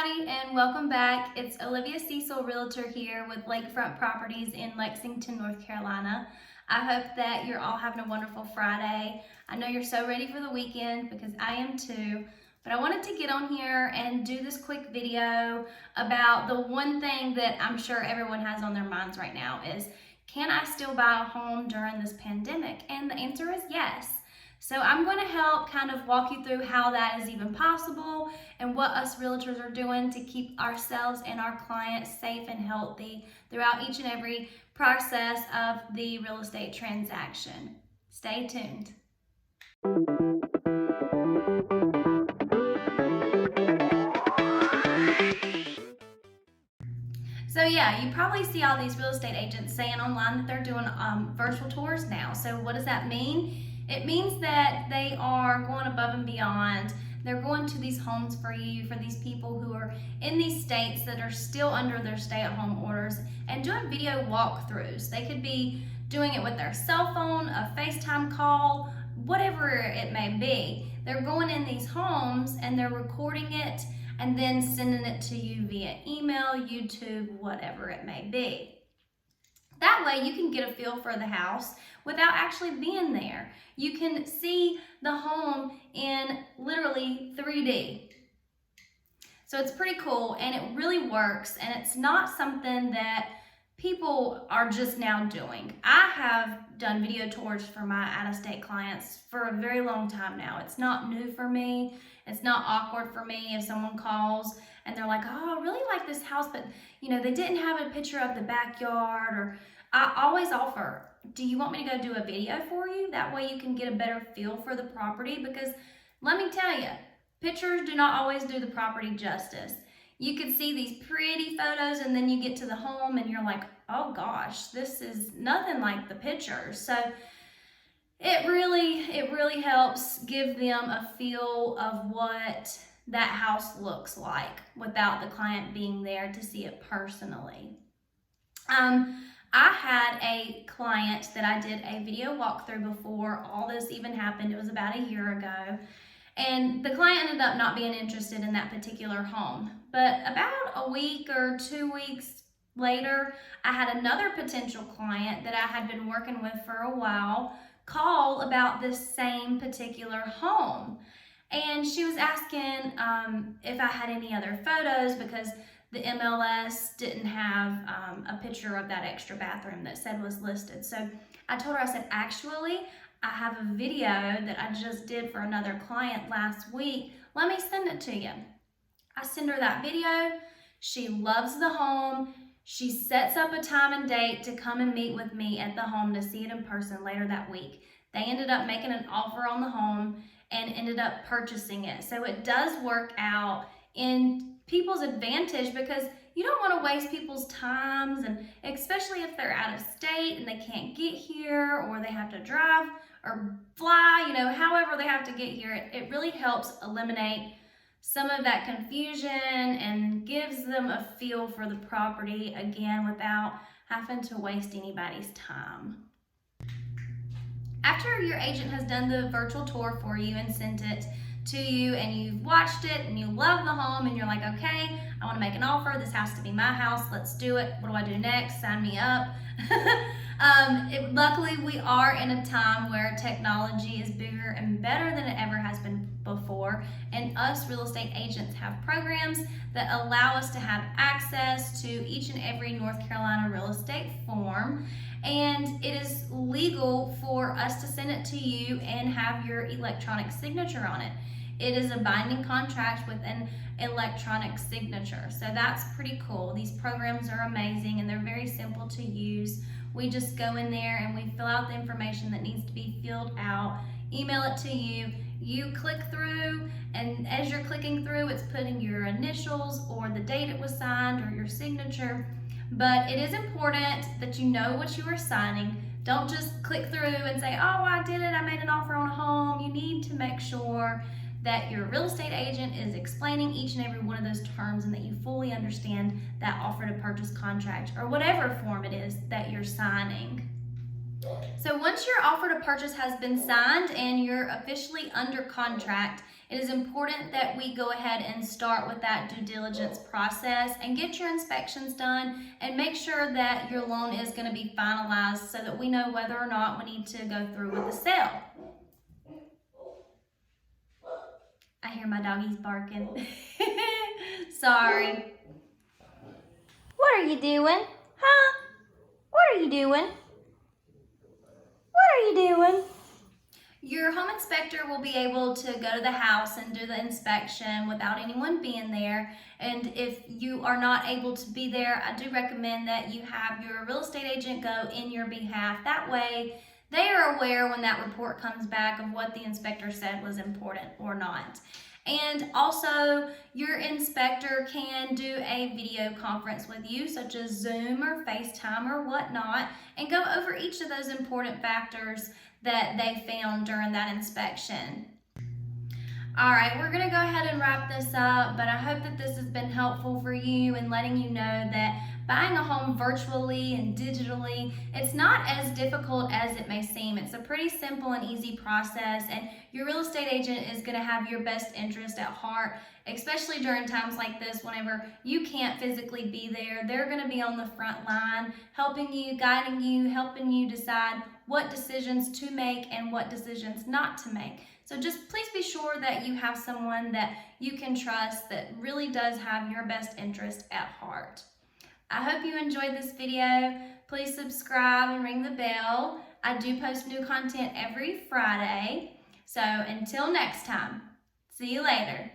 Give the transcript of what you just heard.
Howdy and welcome back. It's Olivia Cecil, Realtor here with Lakefront Properties in Lexington, North Carolina. I hope that you're all having a wonderful Friday. I know you're so ready for the weekend because I am too. But I wanted to get on here and do this quick video about the one thing that I'm sure everyone has on their minds right now is, can I still buy a home during this pandemic? And the answer is yes. So I'm going to help kind of walk you through how that is even possible and what us realtors are doing to keep ourselves and our clients safe and healthy throughout each and every process of the real estate transaction. Stay tuned. So yeah, you probably see all these real estate agents saying online that they're doing virtual tours now. So what does that mean? It means that they are going above and beyond. They're going to these homes for you, for these people who are in these states that are still under their stay-at-home orders, and doing video walkthroughs. They could be doing it with their cell phone, a FaceTime call, whatever it may be. They're going in these homes and they're recording it and then sending it to you via email, YouTube, whatever it may be. That way you can get a feel for the house without actually being there. You can see the home in literally 3D. So it's pretty cool and it really works, and it's not something that people are just now doing. I have done video tours for my out-of-state clients for a very long time now. It's not new for me. It's not awkward for me if someone calls and they're like, oh, I really like this house, but they didn't have a picture of the backyard. Or I always offer, do you want me to go do a video for you? That way you can get a better feel for the property, because let me tell you, pictures do not always do the property justice. You could see these pretty photos and then you get to the home and you're like, oh gosh, this is nothing like the pictures. So it really helps give them a feel of what that house looks like without the client being there to see it personally. I had a client that I did a video walkthrough before all this even happened. It was about a year ago. And the client ended up not being interested in that particular home. But about a week or 2 weeks later, I had another potential client that I had been working with for a while call about this same particular home. And she was asking if I had any other photos, because the MLS didn't have a picture of that extra bathroom that said was listed. So I told her, I said, actually, I have a video that I just did for another client last week. Let me send it to you. I send her that video. She loves the home. She sets up a time and date to come and meet with me at the home to see it in person later that week. They ended up making an offer on the home and ended up purchasing it. So it does work out in people's advantage, because you don't want to waste people's times, and especially if they're out of state and they can't get here, or they have to drive or fly, however they have to get here. It really helps eliminate some of that confusion and gives them a feel for the property, again, without having to waste anybody's time. After your agent has done the virtual tour for you and sent it to you, and you've watched it and you love the home and you're like, okay, I want to make an offer. This has to be my house. Let's do it. What do I do next? Sign me up. Luckily, we are in a time where technology is bigger and better than it ever has been before, and us real estate agents have programs that allow us to have access to each and every North Carolina real estate form, and it is legal for us to send it to you and have your electronic signature on it. It is a binding contract with an electronic signature, so that's pretty cool. These programs are amazing and they're very simple to use. We just go in there and we fill out the information that needs to be filled out, email it to you, you click through, and as you're clicking through, it's putting your initials or the date it was signed or your signature. But it is important that you know what you are signing. Don't just click through and say, oh, I did it, I made an offer on a home. You need to make sure that your real estate agent is explaining each and every one of those terms, and that you fully understand that offer to purchase contract or whatever form it is that you're signing. So once your offer to purchase has been signed and you're officially under contract, it is important that we go ahead and start with that due diligence process and get your inspections done and make sure that your loan is going to be finalized so that we know whether or not we need to go through with the sale. I hear my doggies barking. Sorry. What are you doing? Huh? What are you doing? What are you doing? Your home inspector will be able to go to the house and do the inspection without anyone being there. And if you are not able to be there, I do recommend that you have your real estate agent go in your behalf. That way, they are aware when that report comes back of what the inspector said was important or not. And also, your inspector can do a video conference with you, such as Zoom or FaceTime or whatnot, and go over each of those important factors that they found during that inspection. All right, we're gonna go ahead and wrap this up, but I hope that this has been helpful for you and letting you know that buying a home virtually and digitally, it's not as difficult as it may seem. It's a pretty simple and easy process, and your real estate agent is gonna have your best interest at heart, especially during times like this whenever you can't physically be there. They're gonna be on the front line, helping you, guiding you, helping you decide what decisions to make and what decisions not to make. So just please be sure that you have someone that you can trust that really does have your best interest at heart. I hope you enjoyed this video. Please subscribe and ring the bell. I do post new content every Friday. So until next time, see you later.